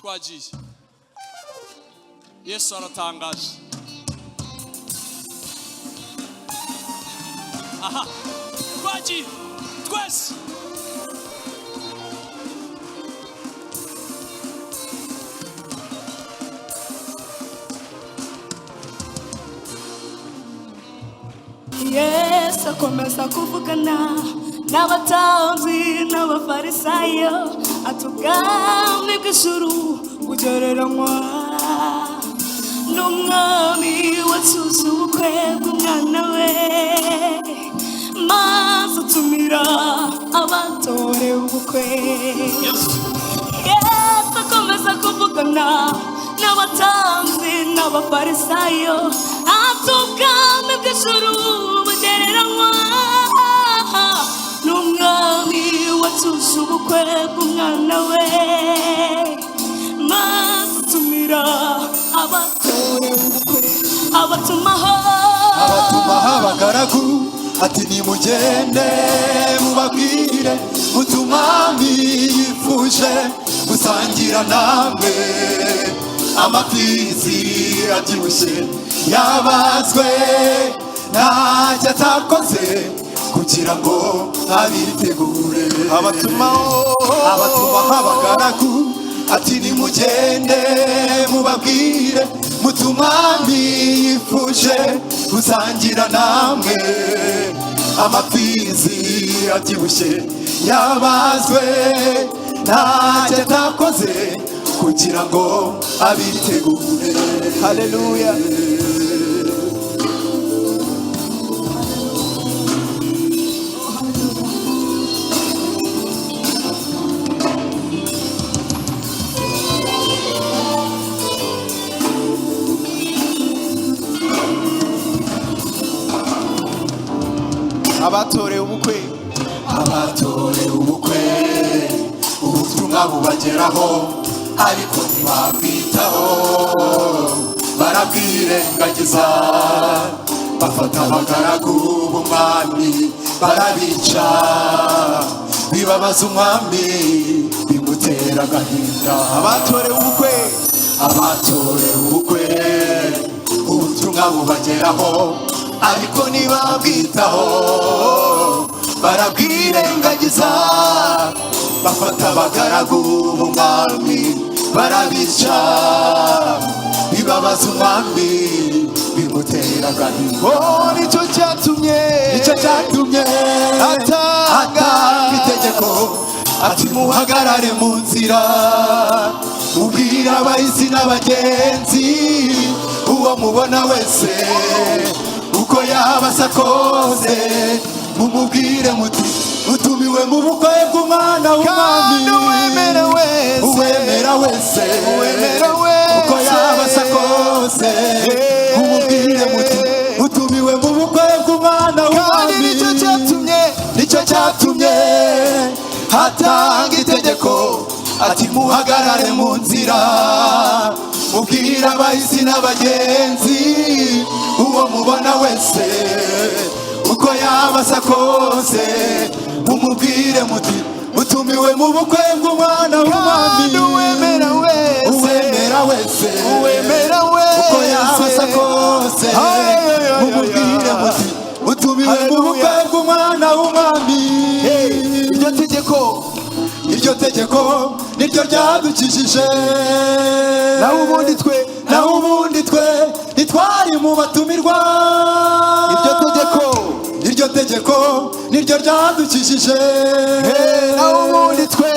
twagiye. Yesu aratangaje. Aha, twagiye twese. Yesu akomeza kuvugana n'abatambyi n'abafarisayo, ati ubwami bw'ijuru bugereranywa n'umwami watsuze ubukwe bw'umwana we, maze atumira abatorewe ubukwe. Yesu akomeza kuvugana n'abatambyi n'abafarisayo, ati ubwami bw'ijuru bugereranywa n'umwami watsuze ubukwe bw'umwana we, maze atumira abatorewe ubukwe. Abatumaho abagaragu, ati nimugende mubabwire mutumami yifuje gusangira namwe amapfizi abyibushye yabazwe ntacyo atakoze kugira ngo abitegure. Abatumaho abagaragu, ati nimugende mubabwire mutumami yifuje gusangira namwe amapfizi abyibushye yabazwe ntacyo atakoze kugira ngo abitegure. Haleluya. abatorewe ubukwe, ubutumwa bubageraho ariko ntibabwitaho, barabwirengagiza, bafata abagaragu b'umwami barabica, bibabaza umwami bimutera agahinda. abatorewe ubukwe, ubutumwa bubageraho ariko ntibabwitaho, barabwirengagiza, bafata abagaragu b'umwami barabica, bibabaza umwami bimutera agahinda. Nicyo cyatumye atanga itegeko, ati muhagarare mu nzira, mubwire abahisi n'abagenzi, uwo mubona wese uko yaba asa kose, mumubwire muti utumiwe mu bukwe bw'umwana w'umwami. Uwemera wese uko yaba asa kose, mumubwire muti utumiwe mu bukwe bw'umwana w'umwami. Nicyo cyatumye hatanga itegeko, ati muhagarare mu nzira, mubwire abahisi n'abagenzi, uwo mubona wese uko yaba asa kose, mumubwire muti utumiwe mu bukwe bw'umwana w'umwami. Uwemera wese uko yaba asa kose, mumubwire muti utumiwe mu bukwe bw'umwana w'umwami. Iryo tegeko niryo ryadukijije, naho ubundi twe ntitwari mu batumirwa. Iryo tegeko niryo ryadukijije, naho ubundi twe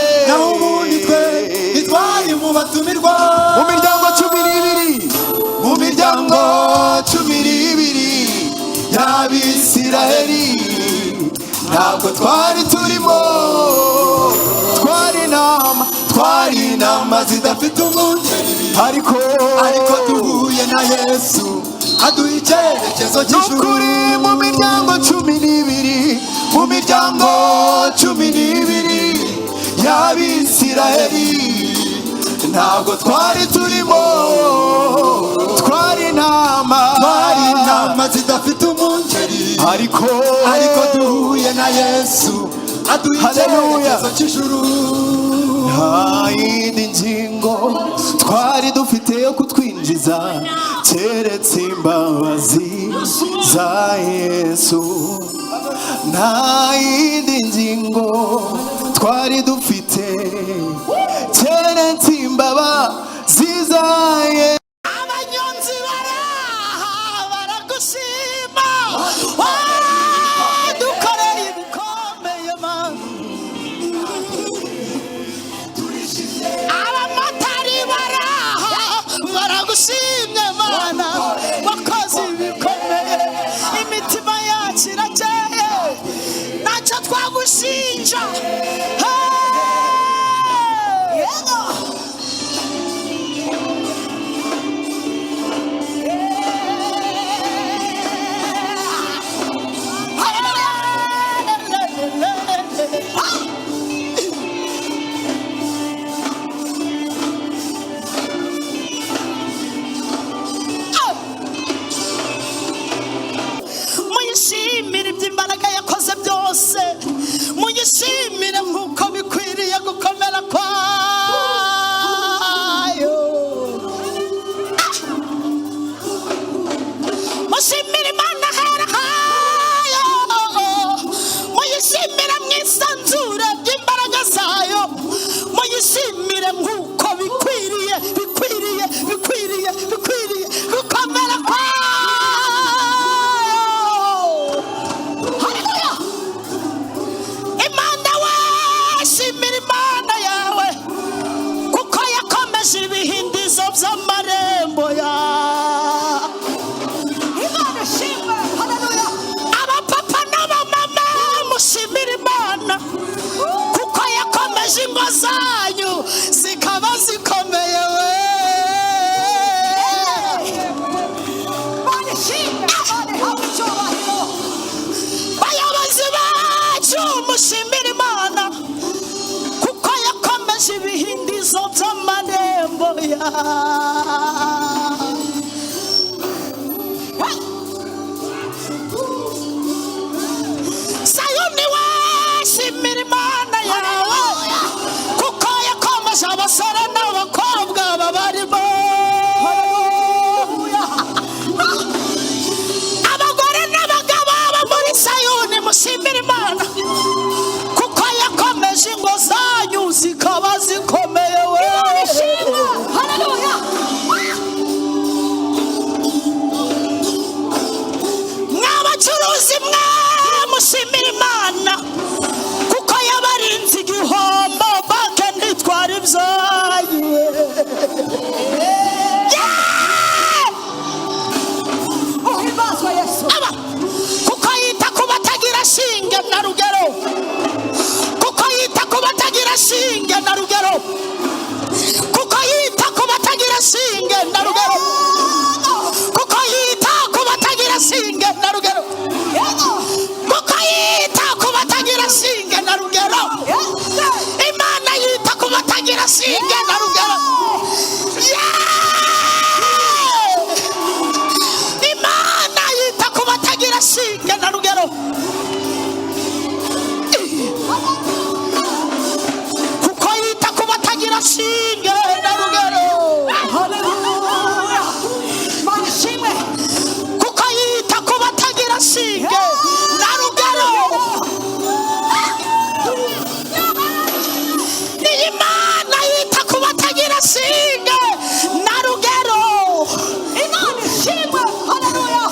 ntitwari mu batumirwa. Mu miryango cumi n'ibiri y'Abisiraheli ntabwo twari turimo, twari intama zidafite umwungeri, ariko duhuye na Yesu aduha icyerekezo cy'ijuru. Mu miryango cumi n'ibiri y'Abisiraheli ntabwo twari turimo, twari intama zidafite umwungeri, ariko duhuye na Yesu aduha icyerekezo cy'ijuru. Nta yindi ngingo twari dufite yo kutwinjiza keretse imbabazi za Yesu. Nta yindi ngingo twari dufite keretse imbabazi za Yesu. Abanyonzi baraha baragushima, dukoreye ibikomeye Mana. Abamotari baraha baragushimye Mana, wakoze ibikomeye. Imitima yacu irakeye, ntacyo twagushinja. Muyishimire iby'imbaraga yakoze byose, muyishimire nk'uko bikwiriye gukomera kwayo. Mushimire Imana hera hayo, muyishimire mu isanzure ry'imbaraga zayo, muyishimire nk'uko bikwiriye gukomera kwayo. Imana we, shimira Imana yawe kuko yakomeje ibihindizo by'amarembo yawe. Imana shimwe, haleluya. Abapapa n'abamama mushimira Imana kuko yakomeje ingo zanyu zikaba zikomeye we. Bayobozi bacu mushimira Imana kuko yakomeje ibihindizo by'amarembo yawe. Sayuni we, shimira Imana yawe kuko yakomeje abasore n'abakobwa babarimo. Abagore n'abagabo bo muri Sayuni mushimira Imana kuko yakomeje ingo zanyu zikaba zikomeye we. Haleluya. Mwabacuruzi mwe mushimira Imana kuko yabarinze igihombo banke ntitwara ibyayo. Uhimbazwe Yesu. Kuko yita ku batagira shinge na rugero, kuko yita ku batagira shinge na rugero, kuko yita ku batagira shinge na rugero, kuko yita ku batagira shinge na rugero, kuko yita ku batagira shinge na rugero. Imana yita ku batagira shinge na rugero. Imana yita ku batagira shinge na rugero. Kuko yita ku batagira shinge na rugero. Haleluya. Mana shimwe. Kuko yita ku batagira shinge na rugero. Imana yita ku batagira shinge na rugero. Imana ishimwe. Haleluya.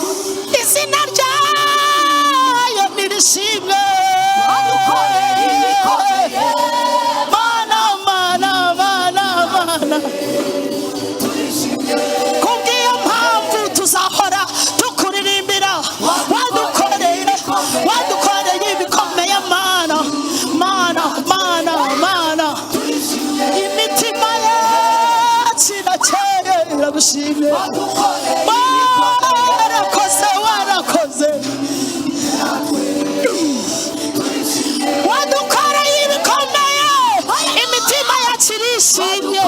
Izina ryayo nirishimwe. Mana, Mana, Mana, Mana. Kubw'iyo mpamvu tuzahora tukuririmbira, wadukoreye ibikomeye Mana, Mana, Mana, Mana. Imitima yacu irakeye iragushimye. Warakoze, warakoze. Wadukoreye ibikomeye, imitima yacu irishimye.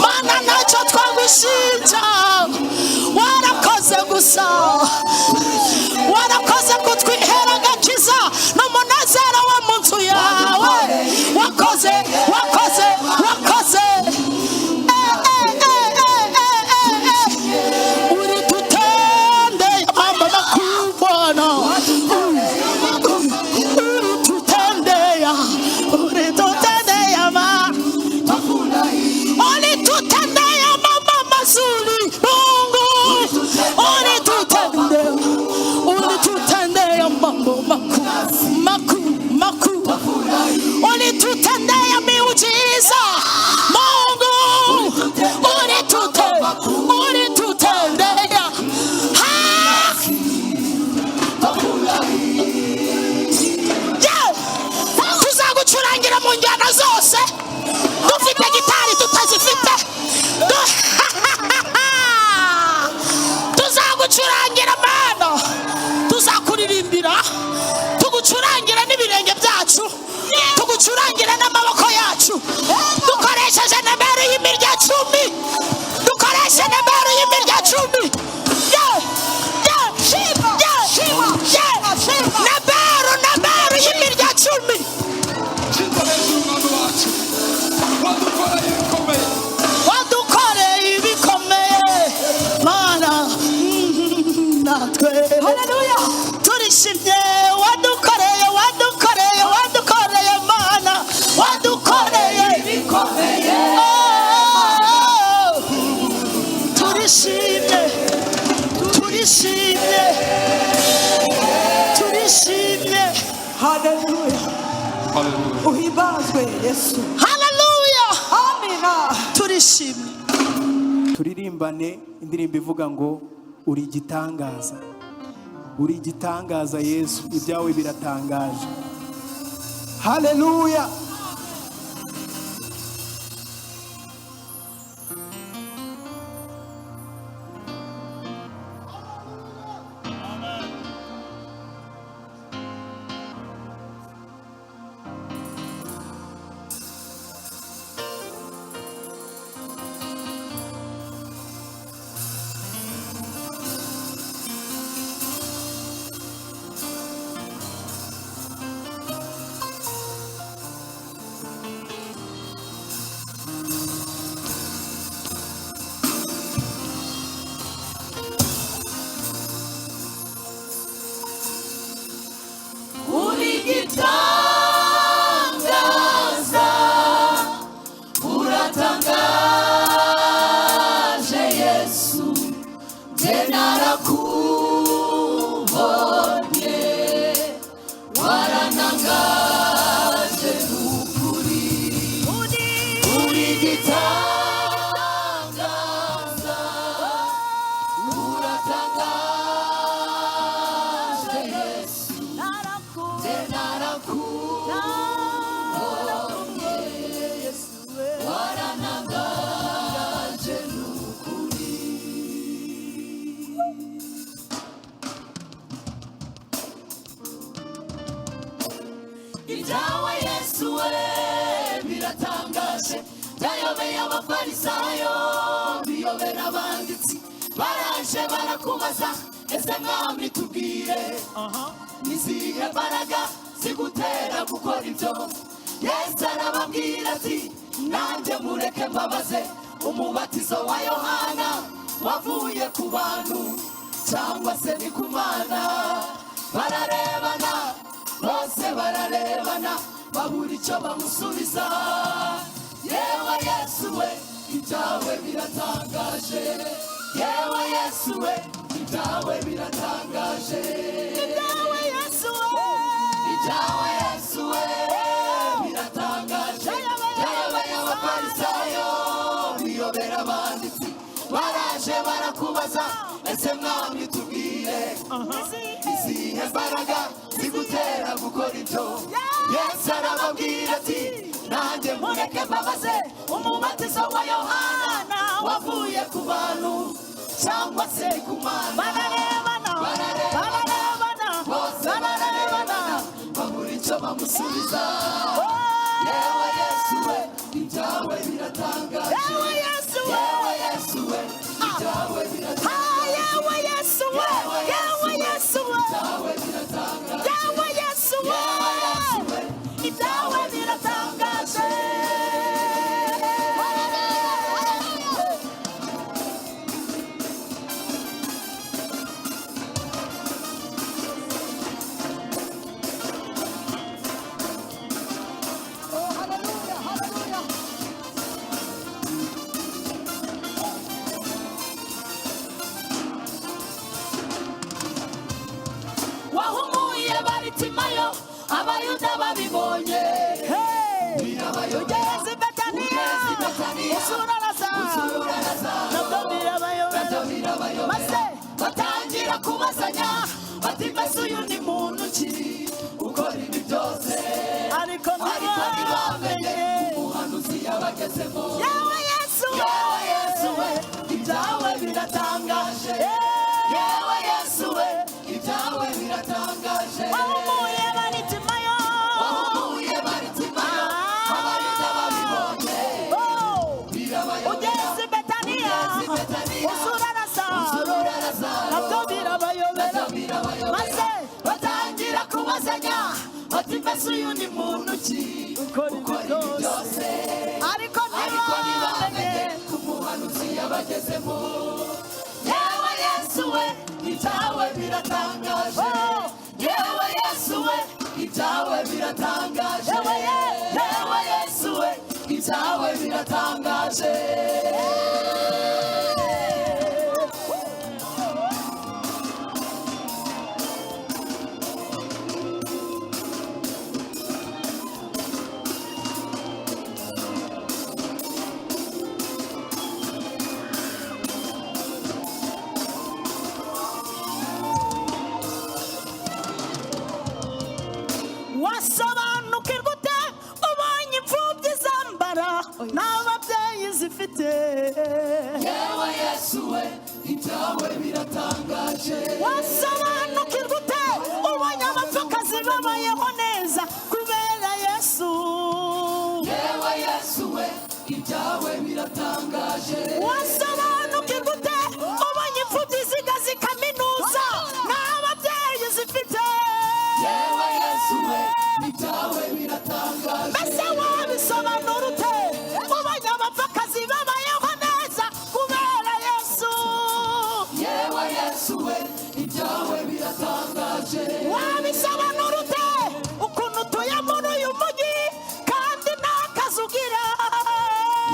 Mana ntacyo twagushinja, warakoze gusa, warakoze kutwihera agakiza n'umunezero wo mu nzu wakoze wakoze wakoze uri tutende mama makubona uri tutende ya uri tutende ya ma uri tutende ya mama mazuri Mungu uri tutende ya mambo maku ulitutende ya miujiza Mungu ulitutende ya tuzagucurangira mu njyana zose dufite gitari tutazifite tuzagucurangira mana tuzakuririmbira tugucurangira n'ibirenge byacu tugucurangira n'amaboko yacu dukoresheje nimero y'imirya 10 dukoresheje nimero y'imirya 10 nimero y'imirya 10 wadukoreye ibikomeye mana natwe haleluya turishimye wadukoreye mana wadukoreye ibikomeye turishimye haleluya uhibazwe Yesu haleluya amina turishimye turirimbane indirimbo ivuga ngo uri igitangaza Yesu ibyawe biratangaje haleluya uratangaje Yesu narakubonye waranangaje n'ukuri uri gitangaza uratangaje Yesu narakubonye waranangaje n'ukuri ibyawe Yesu we biratangaje byayobeye abafarisayo biyobera abanditsi baraje barakubaza ese mwami tubwire nizihe mbaraga zigutera gukora ibyo Yesu arababwira ati nanjye mureke mbabaze umubatizo wa Yohana wavuye ku bantu cyangwa se ni ku Mana bararebana bose bararebana babura icyo bamusubiza yewe Yesu we ibyawe biratangaje yewe Yesu we ibyawe biratangaje ibyawe Yesu we biratangaje yewe abafarisayo biyobera abanditsi baraje barakubaza ese mwami tubwire izihe mbaraga zigutera gukora ibyo Yesu arababwira ati nanjye mureke mbabaze umubatizo wa Yohana wavuye ku bantu cyangwa se ku Mana bararebana bose bararebana babura icyo bamusubiza yewe Yesu we ibyawe biratangaje yewe Yesu we ibyawe biratangaje yewe Yesu we ibyawe biratangaje yewe Yesu we ibyawe biratangaje baritimayo abayuda babibonye ugeze i Betaniya usura Lazaro nabwo birabayobera maze batangira kubazanya bati mbese uyu ni muntu ki ukora ibi byose ariko ntibamenye umuhanuzi yabagezemo yewe Yesu we ibyawe biratangaje yewe Yesu we ibyawe biratangaje wahumuye baritimayo abayuda babibonye ugeze i Betaniya usura Lazaro nabwo birabayobera maze batangira kubazanya bati mbese uyu ni muntu ki ukora ibi byose ariko ntibamenye umuhanuzi yabagezemo yewe Yesu we ibyawe biratangaje yewe Yesu we ibyawe biratangaje yewe Yesu we ibyawe biratangaje wasobanukirwa ute ubonye imfubyi zambara n'ababyeyi zifite yewe Yesu we ibyawe biratangaje wasobanukirwa ute ubonye abapfakazi babayeho neza kubera Yesu yewe Yesu we ibyawe biratangaje wasobanukirwa ute ubonye imfubyi ziga zikaminuza n'ababyeyi zifite yewe Yesu we ibyawe biratangaje mbese wabisobanura ute ubonye abapfakazi babayeho neza kubera Yesu yewe Yesu we ibyawe biratangaje wabisobanura ute ukuntu utuye muri uyu mujyi kandi nta kazi ugira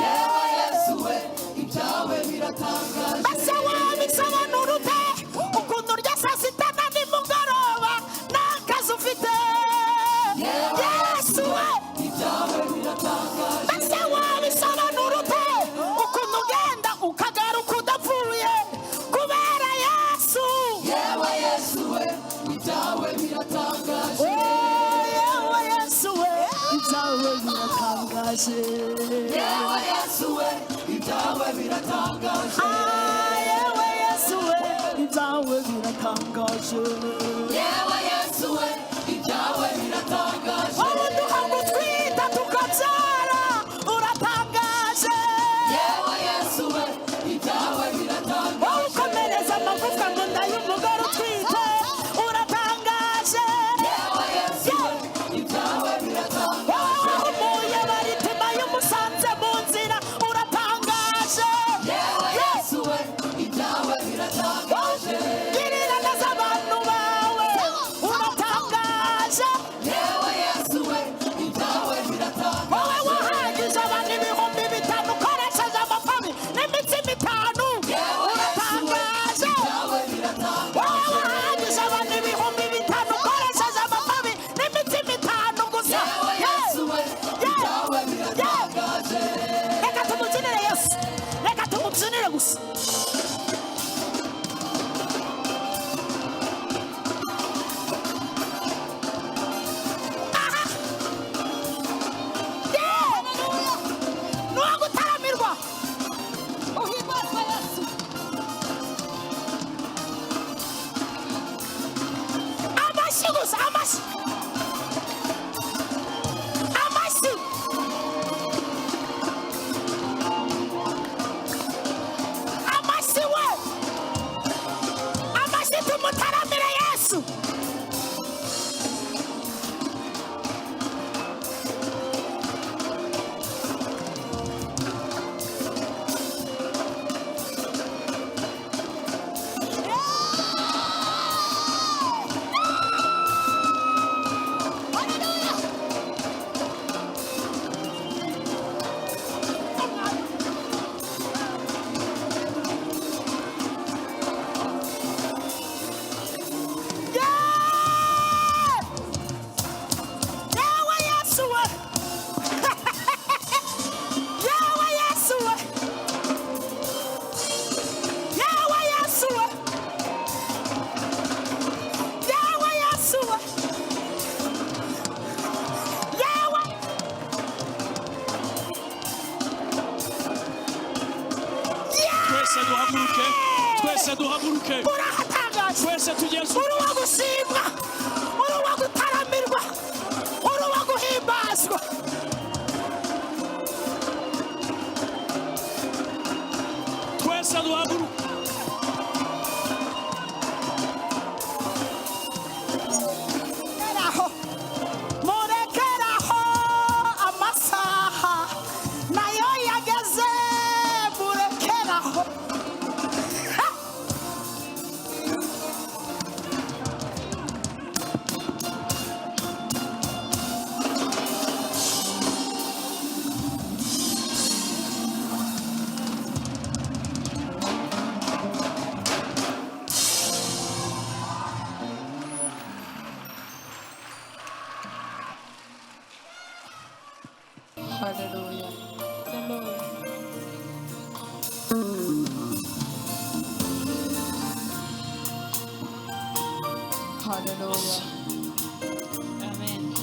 yewe Yesu we ibyawe biratangaje mbese wabisobanura ute ukuntu urya saa sita na nimugoroba nta kazi ufite Yesu we ibyawe biratangaje mbese wabisobanura ute ukuntu ugenda ukagaruka udapfuye kubera Yesu yewe Yesu we ibyawe biratangaje yewe Yesu we ibyawe biratangaje yewe Yesu we ibyawe biratangaje yewe Yesu we ibyawe biratangaje yewe Yesu we ibyawe biratangaje wowe duha gutwita tukabyara uratangaje yewe Yesu we ibyawe biratangaje wowe ukomereza amagufwa mu nda y'umugore utwite uratangaje yewe Yesu we ibyawe biratangaje wowe wahumuye baritimayo umusanze mu nzira uratangaje yewe Yesu we ibyawe biratangaje girira neza abantu bawe uratangaje yewe Yesu we ibyawe biratangaje wowe wahagije abantu 5,000 ukoresheje amapami n'imitsima 5 uratangaje ibyawe biratangaje wowe wahagije abantu 5,000 ukoresheje amapami n'imitsima 5 gusa yewe Yesu we ibyawe biratangaje reka tumubyinire Yesu reka tumubyinire gusa nuwo gutaramirwa uhimazwa Yesu amashyi gusa amashyi amashyi twese duhaguruke urahatangaje twese tugeze uruwa gushimwa uruwa gutaramirwa uruwa guhimbazwa twese duhaguruke murekeraho amasaha nayo yageze murekeraho Hallelujah. Hallelujah. amen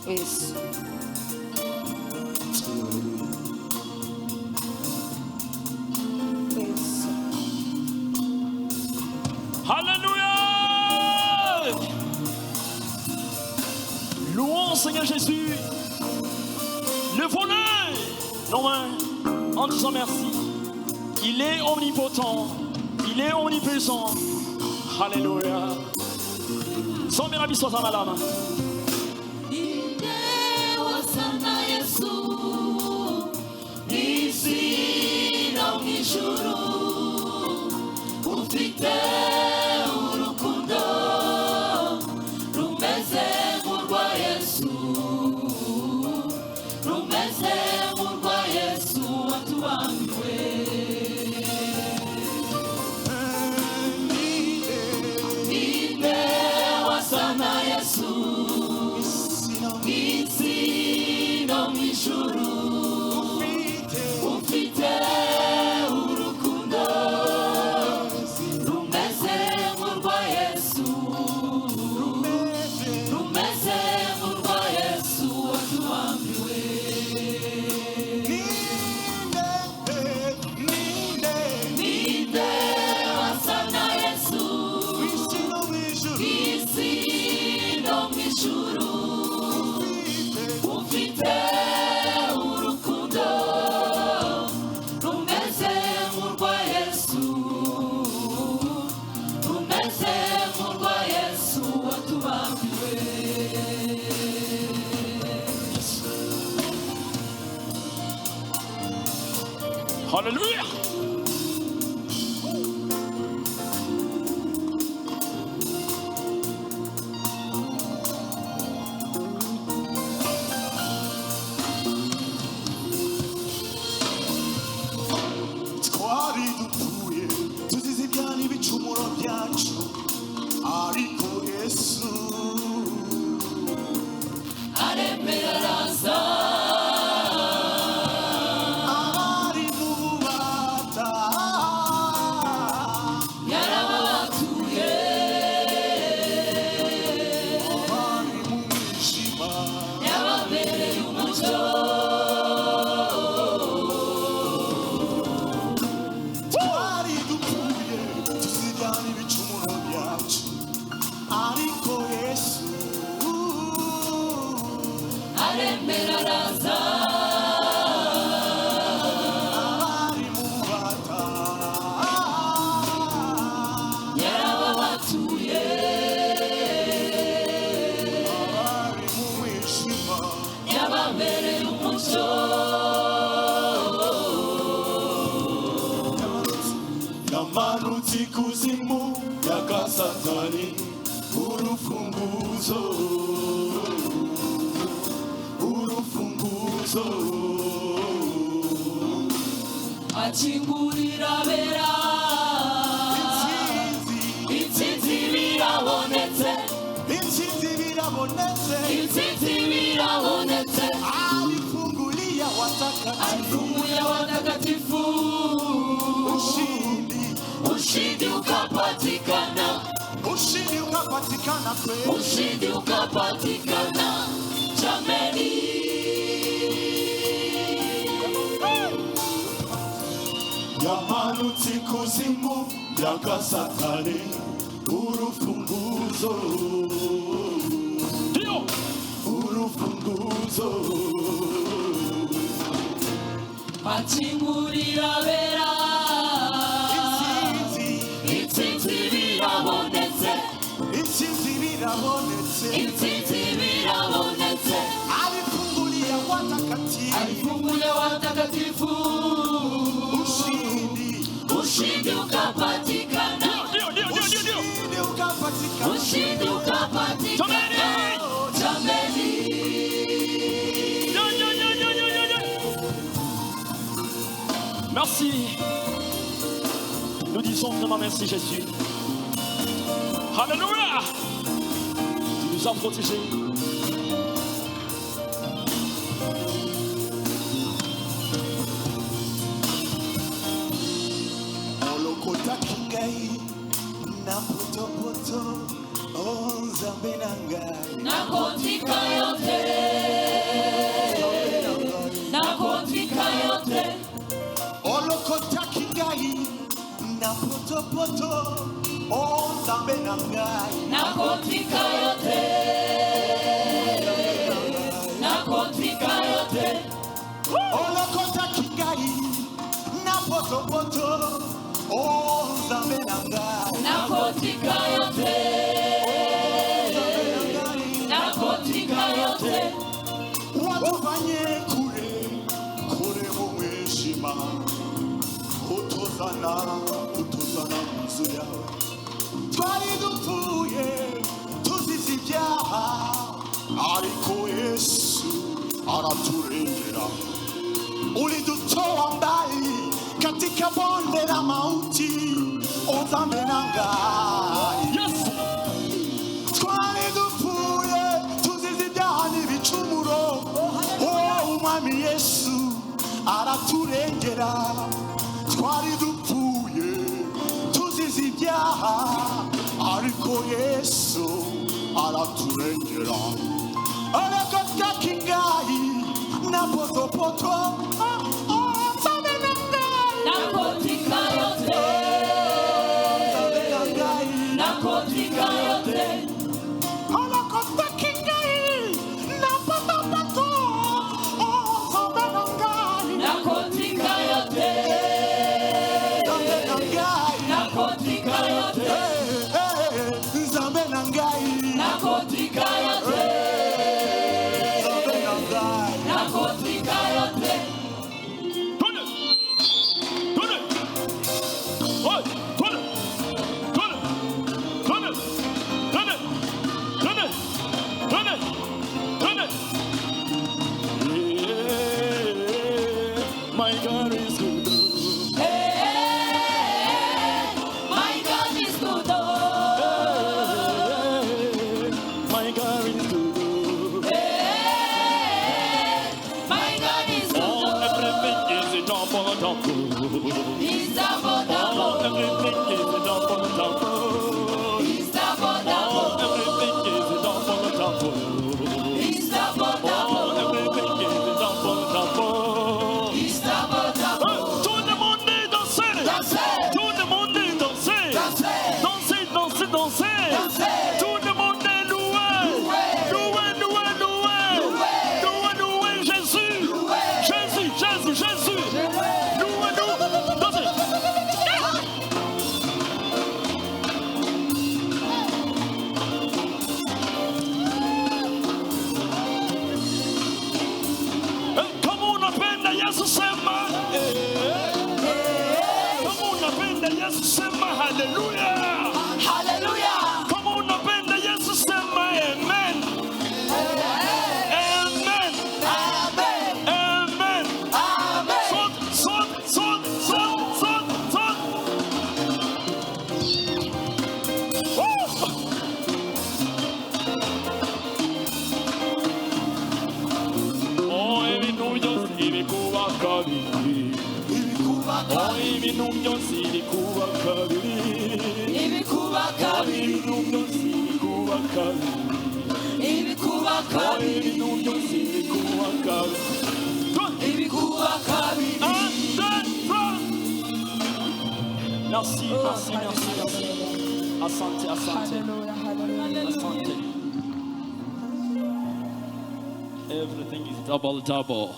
Yes. Yes. Alléluia. Louons Seigneur Jésus. Levons-le nos mains en disant merci. Il est omnipotent. Il est omniprésent. Alléluia. Son miracle soit en alama. Alléluia. twari dupfuye tuzize ibyaha n'ibicumuro byacu ariko Yesu aremera araza abari mu bubata yarababatuye abari mu mwijima yababereye umucyo twari dupfuye tuzize ibyaha n'ibicumuro byacu ariko Yesu aremera araza abari mu bubata yarababatuye abari mu mwijima yababereye umucyo yamanutse ikuzimu yaka Satani urufunguzo akingurira abera intsinzi birabonetse intsinzi birabonetse intsinzi birabonetse alifungulia watakatifu alifungulia watakatifu ushindi ukapatikana ushindi ukapatikana kwetu ushindi ukapatikana jameni yamanutse ikuzimu yaka Satani urufunguzo urufunguzo akingurira abera intsinzi birabonetse intsinzi birabonetse intsinzi birabonetse alifungulia watakatifu alifungulia watakatifu ushindi ukapatikana ushindi ukapatikana ushindi ukapatikana jameni. Merci. Nous disons vraiment merci Jésus. Alléluia. Tu nous as protégés. Olokota kingai na poto poto Nzambe nangai Nakotika yote nakotika yote Olokota kingai na poto poto Nzambe nangai nakotika yote nakotika yote Olokota kingai na poto poto Nzambe nangai nakotika yote nakotika yote watufanye kure kure mu mwijima utuzana munzu yawe twari dupfuye tuzize ibyaha ariko Yesu araturengera ulitutoa mbali katika bonde la mauti Nzambe nangai Yes. twari dupfuye tuzize ibyaha n'ibicumuro umwami Yesu araturengera twari dupfuye tuzize ibyaha ariko Yesu araturengera Olokota kingai na poto poto Nzambe nangai nakotika yote nakotika yote Olokota kingai na poto poto Nzambe nangai nakotika yote nakotika yote Nzambe nangai nakotika yote Nzambe nangai nakotika yote My God is good. my God is good My God is good. my God is Oh, good everything is double, double. he's double Oh, double everything is double, double. he's double Oh, double everything is double, double. he's double Oh, double everything is double, double. he's double double Tout le monde est dansé. Dansez. Tout le monde est dansé. Dansez. Dansez, dansez, dansez. Dansez. Tout le monde est loué. Loué. Loué, loué, loué. Loué. Loué, loué, Jésus. Loué. Jésus, Jésus, Jésus. Loué, loué. Dansez. Kama unapenda Yesu sema. Kama unapenda Yesu sema haleluya. hallelujah Kama unapenda Yesu sema amen. Amen. amen Amen. amen Son. Woo! Oh, ibintu byose ibikuba kabiri. ibikuba Oh, kabiri ibintu byose ibikuba kabiri. ibikuba Oh, kabiri ibintu byose ibikuba kabiri. ibikuba Oh, kabiri ibintu byose ibikuba kabiri. ibikuba kabiri And then Merci, merci, merci, merci. Asante, asante. Asante. Everything is double, double.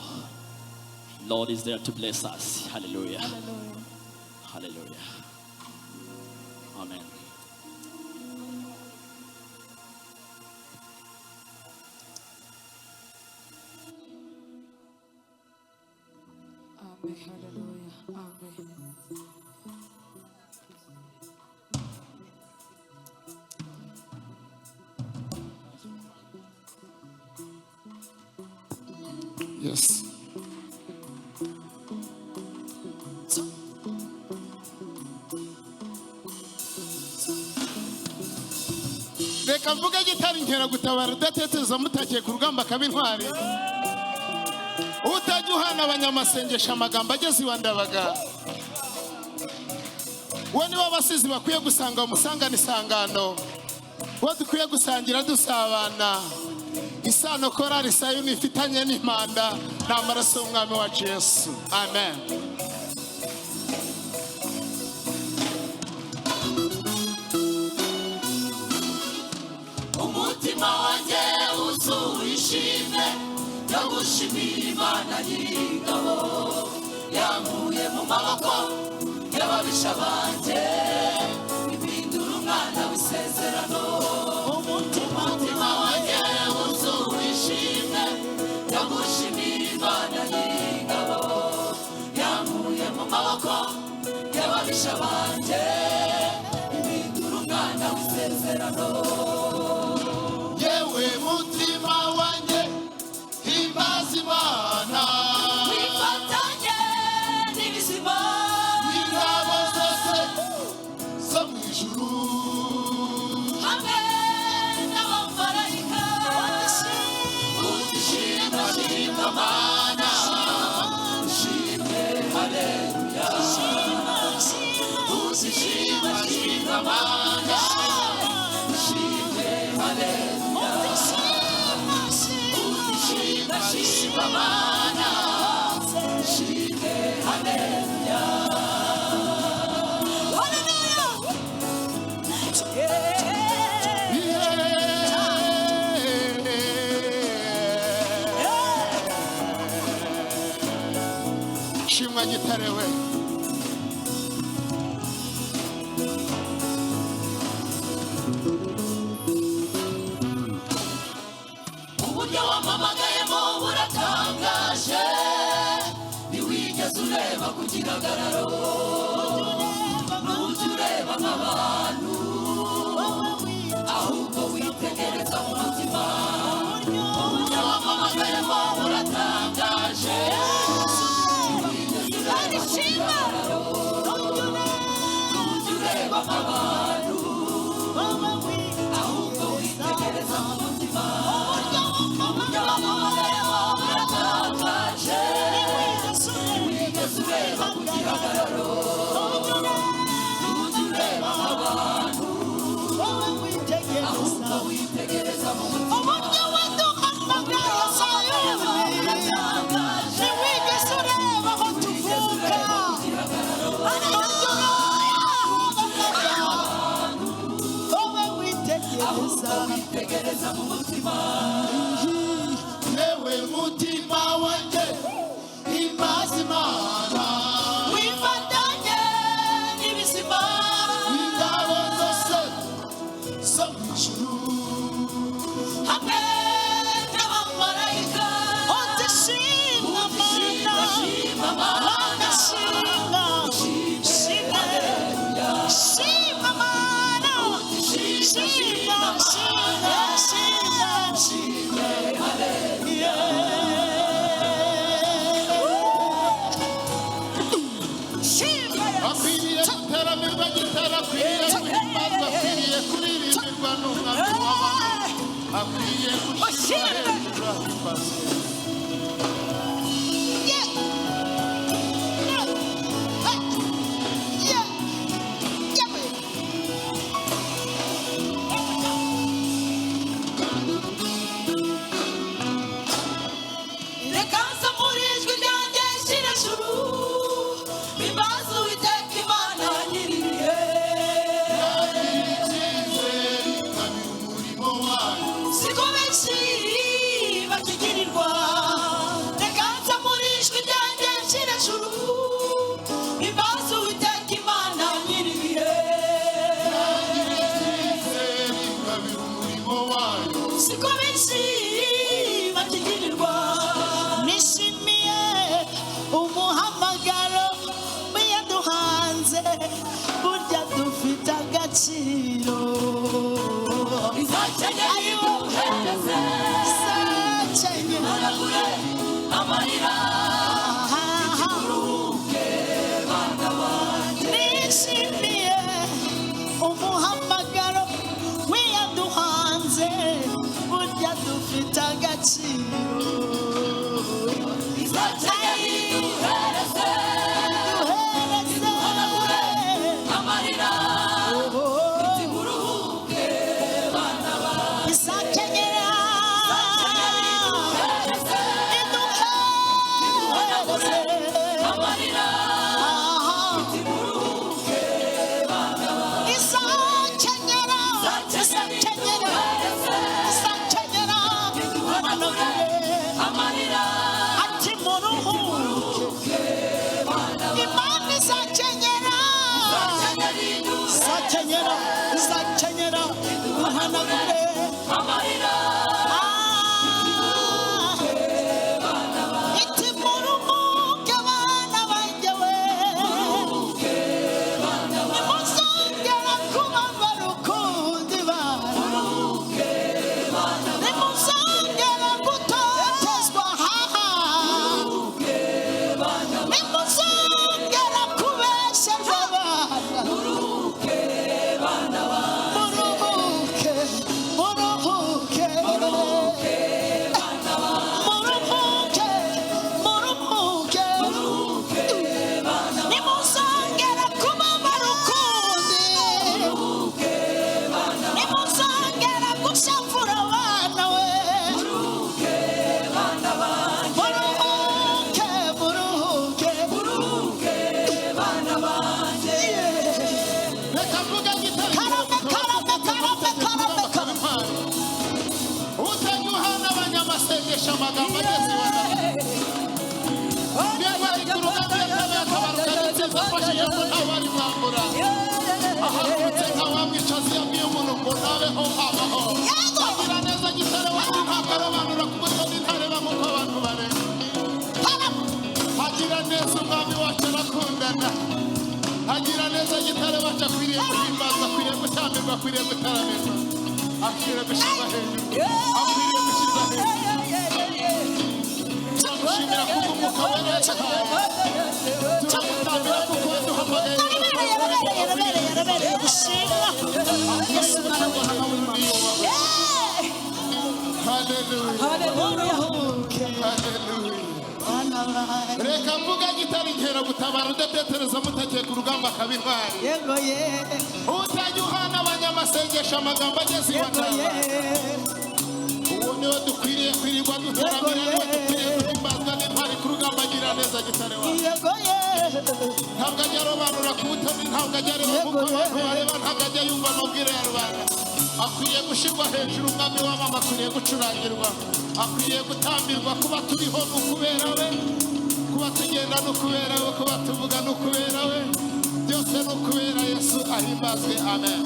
Lord is there to bless us. Hallelujah. Hallelujah. Amen. Amen. Hallelujah. Amen. Yes. Reka mvuge gitari inkeragutabara udateteza mutakiye ku rugamba akaba intwari. Utajya uhana abanyamasengesho amagambo ageze iwa Ndabaga. Uwo nibo abasizi bakwiye gusanga umusangana isangano. Uwo dukwiye gusangira dusabana. Isano korari Sayuni ifitanye n'impanda n'amaraso y'umwami wacu Yesu. Amen. Umutima wanjye wuzuye ishimwe ryo gushimira Imana nyir'ingabo yankuye mu maboko y'ababisha banjye impindura umwana w'isezerano. Umutima wanjye wuzuye ishimwe ryo gushimira Imana nyir'ingabo yankuye mu maboko y'ababisha banjye impindura umwana w'isezerano. Yewe mutima wanjye himbaza Imana. Wifatanye n'ibizima Ingabo zose zo mu ijuru. hamwe n'abamarayika uzishima shima Mana ushimwe haleluya uzishima shima Mana ushimwe haleluya uzishima shima Mana ushimwe haleluya. Shimwa Gitare we. Uburyo wamamagayemo buratangaje ntiwigeze ureba ku gihagararo ntujya ureba nk'abantu ahubwo witegereza mu mutima. Uburyo wamamagayemo buratangaje ntiwigeze ureba ku gihagararo ntujya ureba nk'abantu ahubwo witegereza mu mutima. Uburyo wamamagayemo buratangaje ntiwigeze ureba ku gihagararo ntujya ureba nk'abantu ahubwo witegereza mu mutima. Uburyo waduhamagaye Sayuni ntiwigeze ureba aho tuvuka ahubwo witegereza mu mutima. Yewe mutima wanjye himbaza Imana. Wifatanye n'ibizima Ingabo zose zo mu ijuru. hamwe n'abamarayika Utishima uzishima Mana. shima Mana Shima Mana. Shima, shima, shima, shima. Shima. Akwiriye gutaramirwa gitara, akwiriye guhimbazwa, akwiriye kuririmbirwa n'umwami w'abami. Akwiriye gushyirwa hejuru ahimbazwe. reka nsamure ijwi ryanjye nshyire ejuru bimbaze Uwiteka Imana nyir'ibiremwa nishimiye umuhamagaro wiyaduhanze burya dufite agaciro amagambo ageze iwana niba ari ku rugamba yakabaye akabaruka ndetse zafashije ko ntawe ari mwambura ahagurutse ntawamwicaza yabwiye umuntu ngo nabeho abaho agira neza gitare wacu ntabwo arobanura ku buryo n'intareba nk'uko abantu bareba agira neza umwami wacu arakundana agira neza gitare wacu akwiriye guhimbaza akwiriye gutambirwa akwiriye gutaramirwa akwiriye gushyirwa hejuru akwiriye gushyirwa hejuru turamushimira kuko umwuka we neza turamutambira kuko waduhamagaye yarabereye gushimwa Yesu mwana w'Imana reka mvuga gitari nkera gutabara udatetereza mutagiye ku rugamba akabintwara utajya uhana abanyamasengesho amagambo ageze iwanaba uwo niwe dukwiriye kwirirwa dutaramira niwe dukwiriye guhimbazwa n'intwari ku rugamba agira neza gitare wawe ntabwo ajya arobanura ku butoni ntabwo ajya areba nk'uko abantu bareba ntabwo ajya yumva amabwire ya rubanda akwiriye gushyirwa hejuru umwami w'amama akwiriye gucurangirwa akwiriye gutambirwa kuba turiho ni ukubera we kuba tugenda ni ukubera we kuba tuvuga ni ukubera we byose ni ukubera Yesu ahimbazwe amen.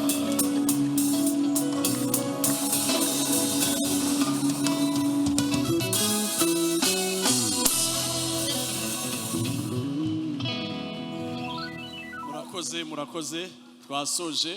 murakoze twasoje